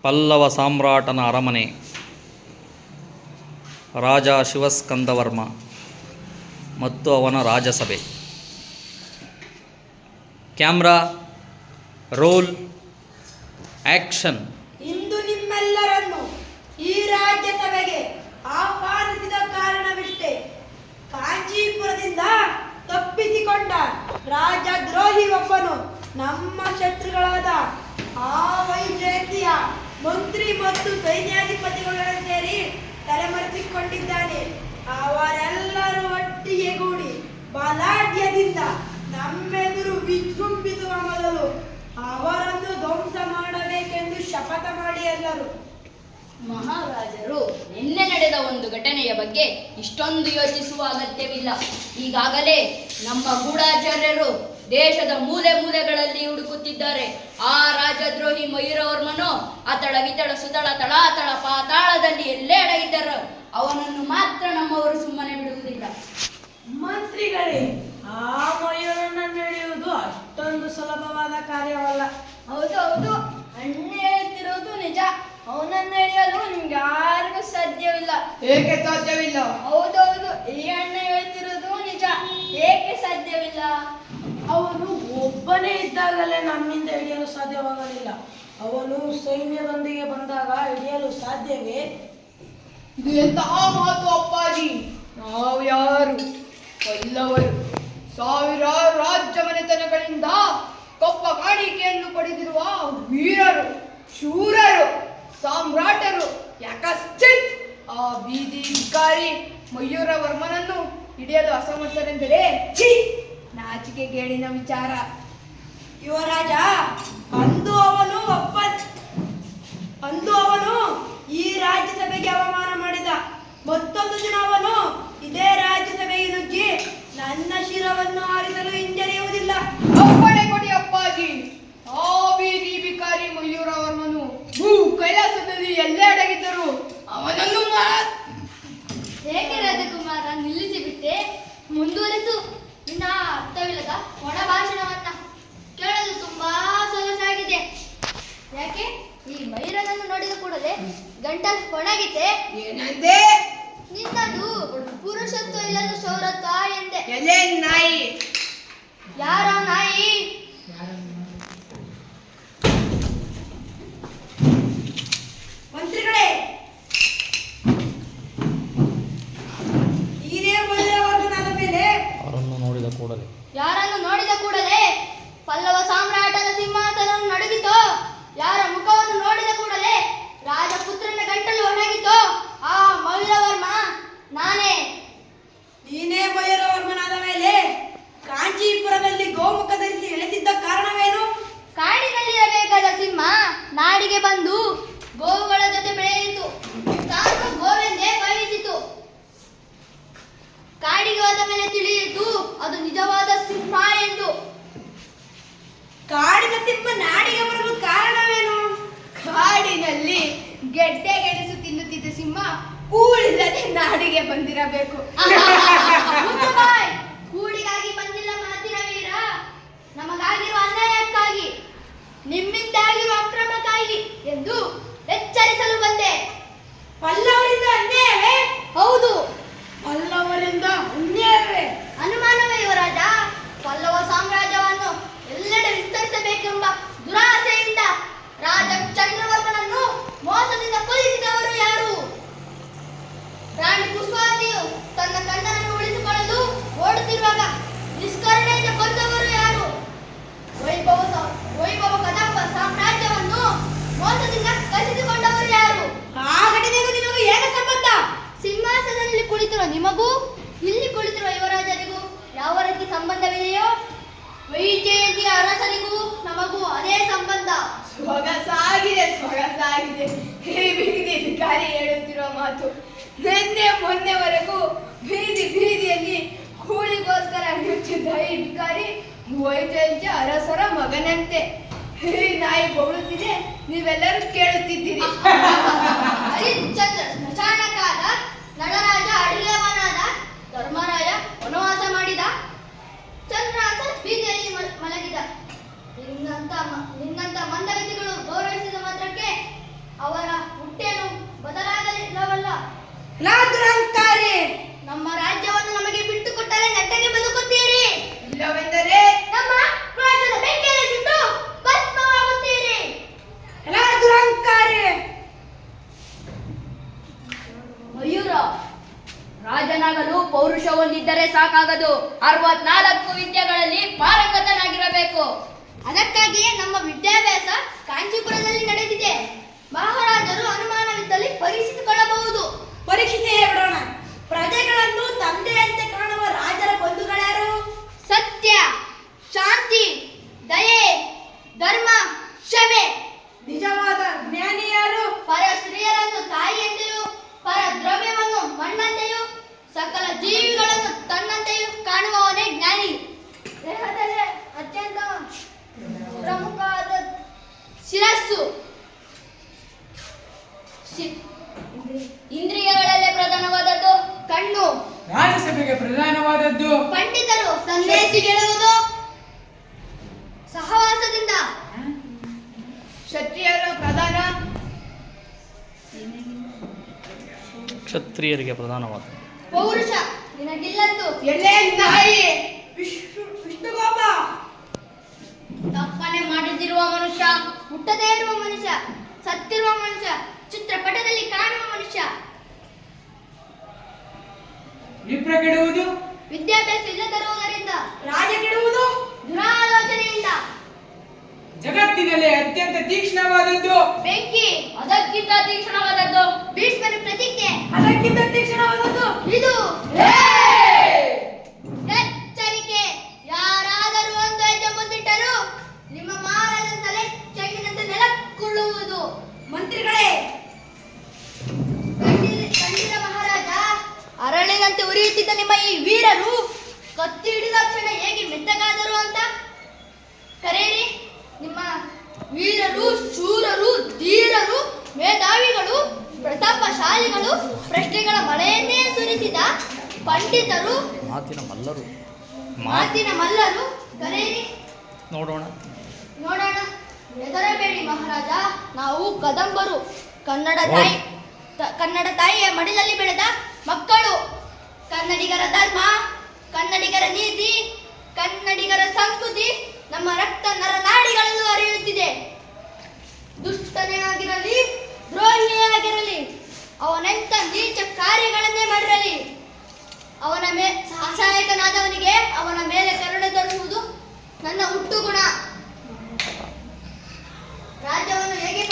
ಪಲ್ಲವ ಸಾಮ್ರಾಟನ ಅರಮನೆ. ರಾಜ ಶಿವಸ್ಕಂದವರ್ಮ ಮತ್ತು ಅವನ ರಾಜಸಭೆ. Camera roll action. ಇಂದು ನಿಮ್ಮೆಲ್ಲರನ್ನು ಈ ರಾಜ್ಯಸಭೆಗೆ ಆಹ್ವಾನಿಸಿದ ಕಾರಣವಿಷ್ಟೇ. ಕಾಂಚೀಪುರದಿಂದ ತಪ್ಪಿಸಿಕೊಂಡ ರಾಜದ್ರೋಹಿ ಒಬ್ಬನು ನಮ್ಮ ಶತ್ರುಗಳಾದ ಆ ವೈಜಯಂತಿಯ ಮಂತ್ರಿ ಮತ್ತು ಸೈನ್ಯಾಧಿಪತಿಗಳನ್ನು ಸೇರಿ ತಲೆಮರೆಸಿಕೊಂಡಿದ್ದಾನೆ. ಅವರೆಲ್ಲರೂ ಒಟ್ಟಿಗೆ ಗೂಡಿ ಬಲಾಢ್ಯದಿಂದ ನಮ್ಮೆದುರು ವಿಜೃಂಭಿಸುವ ಮೊದಲು ಅವರನ್ನು ಧ್ವಂಸ ಮಾಡಬೇಕೆಂದು ಶಪಥ ಮಾಡಿ ಎಲ್ಲರೂ. ಮಹಾರಾಜರು, ನಿನ್ನೆ ನಡೆದ ಒಂದು ಘಟನೆಯ ಬಗ್ಗೆ ಇಷ್ಟೊಂದು ಯೋಚಿಸುವ ಅಗತ್ಯವಿಲ್ಲ. ಈಗಾಗಲೇ ನಮ್ಮ ಗೂಢಾಚಾರ್ಯರು ದೇಶದ ಮೂಲೆ ಮೂಲೆಗಳಲ್ಲಿ ಹುಡುಕುತ್ತಿದ್ದಾರೆ. ಆ ರಾಜದ್ರೋಹಿ ಮಯೂರವರ್ಮನು ಅತಳ ವಿತಳ ಸುತಳ ತಳಾತಳ ಪಾತಾಳದಲ್ಲಿ ಎಲ್ಲೇ ಅಡಗಿದ್ದರು. ಅವನನ್ನು ಮಾತ್ರ ನಮ್ಮವರು ಸುಮ್ಮನೆ ಬಿಡುವುದಿಲ್ಲ. ಮಂತ್ರಿಗಳೇ, ಆ ಮಯೂರನ ನಡೆಯುವುದು ಅಷ್ಟೊಂದು ಸುಲಭವಾದ ಕಾರ್ಯವಲ್ಲ. ಹೌದು, ಅಣ್ಣ ಹೇಳ್ತಿರೋದು ನಿಜ. ಅವನನ್ನು ಎಳೆಯಲು ನಿಮ್ಗೆ ಯಾರಿಗೂ ಸಾಧ್ಯವಿಲ್ಲ. ಏಕೆ ಸಾಧ್ಯವಿಲ್ಲ? ಹೌದೌದು, ಈ ಅಣ್ಣ ಹೇಳ್ತಿರೋದು ನಿಜ. ಏಕೆ ಸಾಧ್ಯವಿಲ್ಲ? ಅವನು ಒಬ್ಬನೇ ಇದ್ದಾಗಲೇ ನಮ್ಮಿಂದ ಹಿಡಿಯಲು ಸಾಧ್ಯವಾಗಲಿಲ್ಲ. ಅವನು ಸೈನ್ಯದೊಂದಿಗೆ ಬಂದಾಗ ಹಿಡಿಯಲು ಸಾಧ್ಯವೇ? ಇದು ಎಂತಹ ಮಾತು ಅಪ್ಪಾಜಿ! ನಾವು ಯಾರು? ಪಲ್ಲವರು ಸಾವಿರಾರು ರಾಜ್ಯ ಮನೆತನಗಳಿಂದ ಕಪ್ಪ ಕಾಣಿಕೆಯನ್ನು ಪಡೆದಿರುವ ವೀರರು, ಶೂರರು, ಸಾಮ್ರಾಟರು. ಯಾಕಶ್ಚಿತ್ ಆ ಬೀದಿ ಭಿಕಾರಿ ಮಯೂರವರ್ಮನನ್ನು ಹಿಡಿಯಲು ಅಸಮರ್ಥನೆಂದರೆ ನಾಚಿಕೆ ಗೇಡಿನ ವಿಚಾರ. ಯುವರಾಜ, ಅಂದು ಅವನು ಈ ರಾಜ್ಯಸಭೆಗೆ ಅವಮಾನ ಮಾಡಿದ. ಮತ್ತೊಂದು ದಿನ ಅವನು ಇದೇ ರಾಜ್ಯಸಭೆಗೆ ನುಗ್ಗಿ ನನ್ನ ಶಿರವನ್ನು ಆರಿಸಲು ಹಿಂಜರಿಯುವುದಿಲ್ಲ. ಒಪ್ಪಣೆ ಕೊಡಿ ಅಪ್ಪಾಜಿ. ಆ ಬೀದಿ ಭಿಕಾರಿ ಮಯೂರವರ್ಮನು ಭೂ ಕೈಲಾಸದಲ್ಲಿ ಎಲ್ಲೇ ಅಡಗಿದ್ದರು. ಅವನನ್ನು ಏಕೆ ರಾಜಕುಮಾರ ನಿಲ್ಲಿಸಿ ಬಿಟ್ಟೆ? ಮುಂದುವರೆಸು ನಿನ್ನ ಅರ್ಥವಿಲ್ಲದ ಒಣ ಭಾಷಣವನ್ನ. ಕೇಳಲು ತುಂಬಾ ಸೊಗಸಾಗಿದೆ. ಯಾಕೆ ಈ ಮಯೂರನನ್ನು ನೋಡಿದ ಕೂಡಲೇ ಗಂಟಲು ಕೊಣಗಿದೆ? ಏನಂದೆ? ನಿನ್ನದು ಪುರುಷತ್ವ ಇಲ್ಲದ ಶೌರತ್ವ ಎಂದೆ. ಎಲೆ ನಾಯಿ! ಯಾರ ನಾಯಿ? ಮಂತ್ರಿಗಳೇ, ಈನೇ ಮಯೂರವರ್ಮನಾದ ಮೇಲೆ ಯಾರನ್ನು ನೋಡಿದ ಕೂಡಲೇ ಪಲ್ಲವ ಸಾಮ್ರಾಟನ ಸಿಂಹಾಸನವನ್ನು ನಡುಗಿತೋ? ಯಾರ ಮುಖವನ್ನು ನೋಡಿದ ಕೂಡಲೇ ರಾಜಪುತ್ರನ ಗಂಟಲು ಒಣಗಿತೋ? ಆ ಮಯೂರವರ್ಮ ನಾನೇ. ನೀನೇ ಮಯೂರವರ್ಮನಾದ ಮೇಲೆ ಕಾಂಚೀಪುರದಲ್ಲಿ ಗೋಮುಖ ಧರಿಸಿ ಎಳೆಸಿದ್ದ ಕಾರಣವೇನು? ಕಾಡಿನಲ್ಲಿರಬೇಕಾದ ಸಿಂಹ ನಾಡಿಗೆ ಬಂದು ಗೋವುಗಳ ಜೊತೆ ಬೆಳೆಯಿತು. ತಾನು ಗೋವೆಂದೇ ಭಾವಿಸಿತು. ಕಾಡಿಗೆ ಹೋದ ಮೇಲೆ ತಿಳಿಯಿತು ಅದು ನಿಜವಾದ ಸಿಂಹ ಎಂದು. ಕಾಡಿನ ಸಿಂಹ ನಾಡಿಗೆ ಬರಲು ಕಾರಣವೇನು? ಕಾಡಿನಲ್ಲಿ ಗೆಡ್ಡೆ ಗೆಣಸು ತಿನ್ನುತ್ತಿದ್ದ ಸಿಂಹ ಕೂಳಿಲ್ಲದೆ ನಾಡಿಗೆ ಬಂದಿರಬೇಕು. ಮುಚ್ಚುಬಾಯ್! ಕೂಡಿಗಾಗಿ ಬಂದಿಲ್ಲ ಮಾತಿನ ವೀರ. ನಮಗಾಗಿರುವ ಅನ್ಯಾಯಕ್ಕಾಗಿ, ನಿಮ್ಮಿಂದಾಗಿರುವ ಅಕ್ರಮಕ್ಕಾಗಿ ಎಂದು ಎಚ್ಚರಿಸಲು ಬಂದೆ. ಪಲ್ಲವರಿಂದ ಅನ್ಯಾಯವೇ? ಹೌದು, ಪಲ್ಲವರಿಂದ ಅನ್ಯಾಯವೇ? ಅನುಮಾನವೇ ಯುವರಾಜ. ಪಲ್ಲವ ಸಾಮ್ರಾಜ್ಯವನ್ನು ಎಲ್ಲೆಡೆ ವಿಸ್ತರಿಸಬೇಕೆಂಬ ದುರಾಸೆಯಿಂದ ರಾಜ ಚಂದ್ರವರ್ಮನನ್ನು ಮೋಸದಿಂದ ಕೊಲ್ಲಿಸಿದವರು ಯಾರು? ರಾಣಿ ಪುಷ್ಪಾವತಿಯು ತನ್ನ ಕಂದನನ್ನು ಉಳಿಸಿಕೊಳ್ಳಲು ಓಡುತ್ತಿರುವಾಗ ನಿಷ್ಕರುಣೆಯಿಂದ ಕೊಂದವರು ಯಾರು? ವೈಭವ ಕದಂಬ ಸಾಮ್ರಾಜ್ಯವನ್ನು ಮೋಸದಿಂದ ಕಸಿದುಕೊಂಡವರು ಯಾರು? ಆ ಘಟನೆಗೂ ನಿಮಗೂ ಏನು ಸಂಬಂಧ? ಸಿಂಹಾಸನದಲ್ಲಿ ಕುಳಿತಿರುವ ನಿಮಗೂ ಇಲ್ಲಿ ಕುಳಿತಿರುವ ಯುವರಾಜರಿಗೂ ಯಾವ ರೀತಿ ಸಂಬಂಧವಿದೆಯೋ ವೈಜಯಂತಿಯ ಅರಸರಿಗೂ ನಮಗೂ ಅದೇ ಸಂಬಂಧ. ಸೊಗಸಾಗಿದೆ. ಈ ಬೀದಿ ಭಿಕಾರಿ ಹೇಳುತ್ತಿರುವ ಮಾತು ನಿನ್ನೆ ಮೊನ್ನೆವರೆಗೂ ಬೀದಿಯಲ್ಲಿ ಕೂಳಿಗೋಸ್ಕರ ಅಣಿಯುತ್ತಿದ್ದ ಈ ಭಿಕಾರಿ ವೈಜಯಂತಿ ಅರಸರ ಮಗನಂತೆ. ಈ ನಾಯಿ ಬೊಗಳುತ್ತಿದೆ, ನೀವೆಲ್ಲರೂ ಕೇಳುತ್ತಿದ್ದೀರಿ. ಹರಿಶ್ಚಂದ್ರ ಸ್ಮಶಾನಕ್ಕಾದ, ನಳರಾಜ ಅಡಿಗೆವನಾದ, ಧರ್ಮರಾಯ ವನವಾಸ ಮಾಡಿದ, ಚಂದ್ರಹಾಸ ಬೀದಿಯಲ್ಲಿ ಮಲಗಿದ. ನಿನ್ನಂತ ಮಂದಗತಿಗಳು ಗೌರವಿಸಿದ ಮಾತ್ರಕ್ಕೆ ಇದ್ದರೆ ಸಾಕಾಗದು, 64 ವಿದ್ಯೆಗಳಲ್ಲಿ ಪಾರಂಗತನಾಗಿರಬೇಕು. ಅದಕ್ಕಾಗಿಯೇ ನಮ್ಮ ವಿದ್ಯಾಭ್ಯಾಸ ಕಾಂಚೀಪುರದಲ್ಲಿ ನಡೆದಿದೆ. ಮಹಾರಾಜರು ಅನುಮಾನವಿದ್ದಲ್ಲಿ ಪರೀಕ್ಷಿಸಿಕೊಳ್ಳಬಹುದು. ಪರೀಕ್ಷಿಸಿಯೇ ಬಿಡೋಣ. ಪ್ರಜೆಗಳನ್ನು ತಂದೆಯಂತೆ ಕಾಣುವ ರಾಜರ ಬಂಧುಗಳ್ಯಾರು? ಸತ್ಯ, ಶಾಂತಿ, ದಯೆ, ಧರ್ಮ, ಕ್ಷಮೆ. ನಿಜವಾದ ಜ್ಞಾನಿ ಯಾರು? ಪರ ಸ್ತ್ರೀಯರನ್ನು ತಾಯಿಯಂತೆಯೂ ಪರ ದ್ರವ್ಯವನ್ನು ಮಣ್ಣಂತೆಯೂ ಸಕಲ ಜೀವಿಗಳನ್ನು ತನ್ನಂತೆಯೂ ಕಾಣುವವನೇ ಜ್ಞಾನಿ. ದೇಹದಲ್ಲೇ ಅತ್ಯಂತ ಪ್ರಮುಖವಾದ ಶಿರಸ್ಸು. ಇಂದ್ರಿಯಗಳಲ್ಲೇ ಪ್ರಧಾನವಾದದ್ದು ಕಣ್ಣು. ರಾಜ್ಯಸಭೆಗೆ ಪ್ರಧಾನವಾದದ್ದು ಪಂಡಿತರು ಸಂದೇಶಿಗೆಳುವುದು ಸಹವಾಸದಿಂದ. ಕ್ಷತ್ರಿಯರ ಪ್ರಧಾನ. ಕ್ಷತ್ರಿಯರಿಗೆ ಪ್ರಧಾನವಾದ ಪೌರುಷ ನಿನಗಿಲ್ಲದ್ದು. ಎಲ್ಲೇ ನಾಯಿ ವಿಷ್ಣುಗೋಪ. ತಪ್ಪನೆ ಮಾಡದಿರುವ ಮನುಷ್ಯ, ಮುಟ್ಟದೇ ಇರುವ ಮನುಷ್ಯ, ಸತ್ತಿರುವ ಮನುಷ್ಯ, ಚಿತ್ರಪಟದಲ್ಲಿ ಕಾಣುವ ಮನುಷ್ಯ. ವಿಪ್ರ ಕೆಡುವುದು ವಿದ್ಯಾಭ್ಯಾಸ ಇಲ್ಲದಿರುವುದರಿಂದ. ರಾಜ ಕೆಡುವುದು ದುರಾಲೋಚನೆಯಿಂದ. ಜಗತ್ತಿನಲ್ಲಿ ಅತ್ಯಂತ ತೀಕ್ಷ್ಣವಾದದ್ದು ಬೆಂಕಿ. ಅದಕ್ಕಿಂತ ತೀಕ್ಷ್ಣವಾದದ್ದು ಭೀಷ್ಮನ ಪ್ರತಿಜ್ಞೆ. ಅದಕ್ಕಿಂತ ತೀಕ್ಷ್ಣವಾದದ್ದು ಇದು ಎಚ್ಚರಿಕೆ. ಯಾರಾದರೂ ಒಂದು ಹೆಜ್ಜೆ ಮುಂದಿಟ್ಟರು ನಿಮ್ಮ ಮಹಾರಾಜನ ತಲೆ ಚೆಂಡಿನಂತೆ ನೆಲಕ್ಕುಳ್ಳುವುದು. ಮಂತ್ರಿಗಳೇ, ಕಂಡಿರ ಮಹಾರಾಜ, ಅರಳಿನಂತೆ ಉರಿಯುತ್ತಿದ್ದ ನಿಮ್ಮ ಈ ವೀರರು ಕತ್ತಿ ಹಿಡಿದ ಕ್ಷಣ ಹೇಗೆ ಮೆತ್ತಗಾದರು ಅಂತ ಕರೆಯಿರಿ. ನಿಮ್ಮ ವೀರರು ಶೂರರು, ಧೀರರು, ಮೇಧಾವಿಗಳು, ಪ್ರತಾಪಶಾಲಿಗಳು, ಪ್ರಶ್ನೆಗಳ ಮಳೆಯನ್ನೇ ಸುರಿಸಿದ ಪಂಡಿತರು, ಮಾತಿನ ಮಲ್ಲರು. ಮಾತಿನ ಮಲ್ಲರು. ಕರೆಯಿರಿ, ನೋಡೋಣ. ನೋಡೋಣ. ಹೆದರಬೇಡಿ ಮಹಾರಾಜ, ನಾವು ಕದಂಬರು. ಕನ್ನಡ ತಾಯಿಯ ಮಡಿಲಲ್ಲಿ ಬೆಳೆದ ಮಕ್ಕಳು. ಕನ್ನಡಿಗರ ಧರ್ಮ, ಕನ್ನಡಿಗರ ನೀತಿ, ಕನ್ನಡಿಗರ ಸಂಸ್ಕೃತಿ ನಮ್ಮ ರಕ್ತ ನರನಾಡಿಗಳಲ್ಲೂ ಹರಿಯುತ್ತಿದೆ. ದುಷ್ಟನೇ ಆಗಿರಲಿ, ದ್ರೋಹಿಯೇ ಆಗಿರಲಿ, ಅವನೆಂಥ ನೀಚ ಕಾರ್ಯಗಳನ್ನೇ ಮಾಡಿರಲಿ, ಅವನ ಸಹಾಯಕನಾದವನಿಗೆ ಅವನ ಮೇಲೆ ಕರುಣೆ ತೋರಿಸುವುದು ನನ್ನ ಹುಟ್ಟು ಗುಣ. ರಾಜ್ಯವನ್ನು ಹೇಗೆ